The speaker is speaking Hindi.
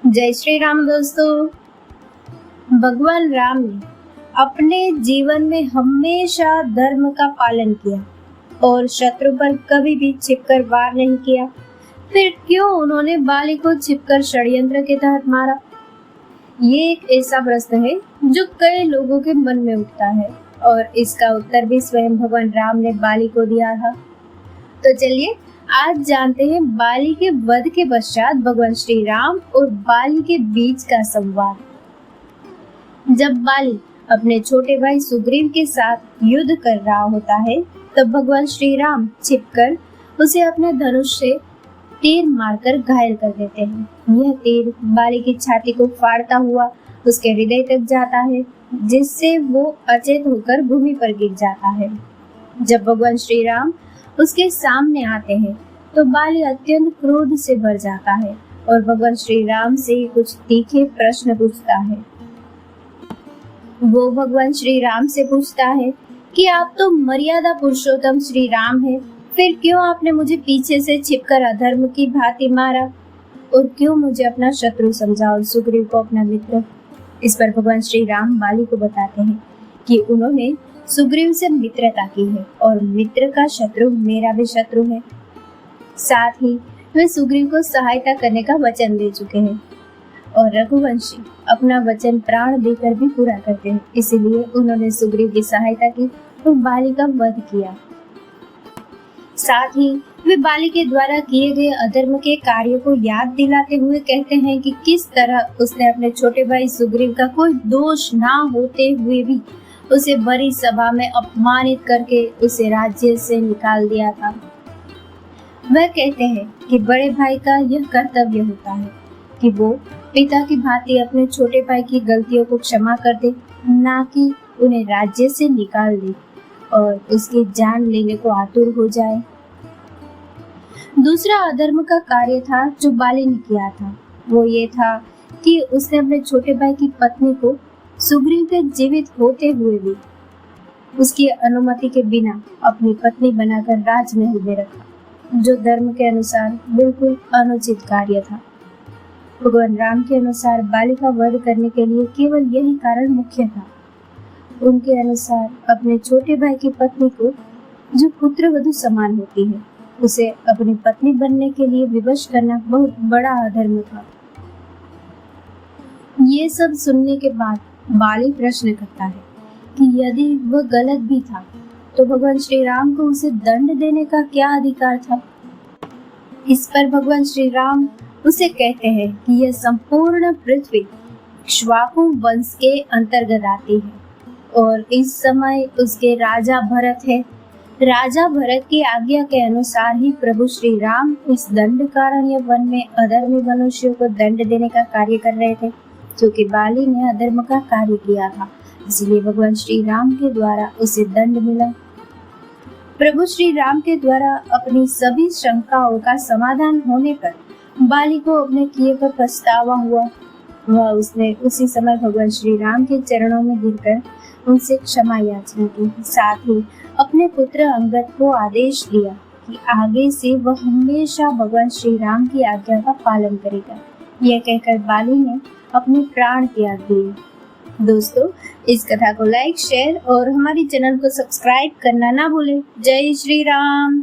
जय श्री राम दोस्तों। भगवान राम ने अपने जीवन में हमेशा धर्म का पालन किया और शत्रु पर कभी भी छिपकर वार नहीं किया। फिर क्यों उन्होंने बाली को छिपकर षड्यंत्र के तहत मारा? ये एक ऐसा प्रश्न है जो कई लोगों के मन में उठता है और इसका उत्तर भी स्वयं भगवान राम ने बाली को दिया था। तो चलिए आज जानते हैं बाली के वध के पश्चात भगवान श्री राम और बाली के बीच का संवाद। जब बाली अपने छोटे भाई सुग्रीव के साथ युद्ध कर रहा होता है तब भगवान श्री राम छिपकर उसे अपने धनुष से तीर मारकर घायल कर देते हैं। यह तीर बाली की छाती को फाड़ता हुआ उसके हृदय तक जाता है, जिससे वो अचेत होकर भूमि पर गिर जाता है। जब भगवान श्री राम उसके सामने आते हैं तो बाली अत्यंत क्रोध से भर जाता है और भगवान श्री राम से कुछ तीखे प्रश्न पूछता है। वो भगवान श्री राम से पूछता है कि आप तो मर्यादा पुरुषोत्तम श्री राम हैं, फिर क्यों आपने मुझे पीछे से छिपकर अधर्म की भांति मारा और क्यों मुझे अपना शत्रु समझा और सुग्रीव को अपना मित्र? इस पर भगवान श्री राम बाली को बताते हैं कि उन्होंने सुग्रीव से मित्रता की है और मित्र का शत्रु मेरा भी शत्रु है। साथ ही वे सुग्रीव को सहायता करने का वचन दे चुके हैं और रघुवंशी अपना वचन प्राण देकर भी पूरा करते हैं, इसीलिए उन्होंने सुग्रीव की सहायता की और बाली का वध किया। साथ ही वे बाली के द्वारा किए गए अधर्म के कार्यों को याद दिलाते हुए कहते हैं कि किस तरह उसने अपने छोटे भाई सुग्रीव का कोई दोष ना होते हुए भी उसे बड़ी सभा में अपमानित करके उसे राज्य से निकाल दिया था। वह कहते हैं कि बड़े भाई का यह कर्तव्य होता है कि वो पिता की भांति अपने छोटे भाई की गलतियों को क्षमा कर दे, ना कि उन्हें राज्य से निकाल दे और उसकी जान लेने को आतुर हो जाए। दूसरा अधर्म का कार्य था जो बाली ने किया था, वो ये था कि उसने अपने छोटे भाई की पत्नी को सुग्रीव के जीवित होते हुए भी उसकी अनुमति के बिना अपनी पत्नी बनाकर राजमहल में रखा, जो धर्म के अनुसार बिल्कुल अनुचित कार्य था। भगवान राम के अनुसार बाली का वध करने के लिए केवल यही कारण मुख्य था। उनके अनुसार अपने छोटे भाई की पत्नी को, जो पुत्र वधू समान होती है, उसे अपनी पत्नी बनने के लिए विवश करना बहुत बड़ा अधर्म था। ये सब सुनने के बाद बाली प्रश्न करता है कि यदि वह गलत भी था तो भगवान श्री राम को उसे दंड देने का क्या अधिकार था? इस पर भगवान श्री राम उसे कहते हैं कि यह संपूर्ण पृथ्वी इक्ष्वाकु वंश के अंतर्गत आती है और इस समय उसके राजा भरत है। राजा भरत की आज्ञा के अनुसार ही प्रभु श्री राम इस दंडकारण्य वन में अधर्मी मनुष्यों को दंड देने का कार्य कर रहे थे, क्योंकि बाली ने अधर्म का कार्य किया था, इसलिए भगवान श्री राम के द्वारा उसे दंड मिला। प्रभु श्री राम के द्वारा अपनी सभी शंकाओं का समाधान होने पर बाली को अपने किए पर पछतावा हुआ। वह उसने उसी समय भगवान श्री राम के चरणों में गिरकर उनसे क्षमा याचना की। साथ ही अपने पुत्र अंगद को आदेश दिया कि आगे से वह हमेशा भगवान श्री राम की आज्ञा का पालन करेगा। यह कहकर बाली ने अपने प्राण त्याग दिए। दोस्तों, इस कथा को लाइक, शेयर और हमारी चैनल को सब्सक्राइब करना ना भूलें। जय श्री राम।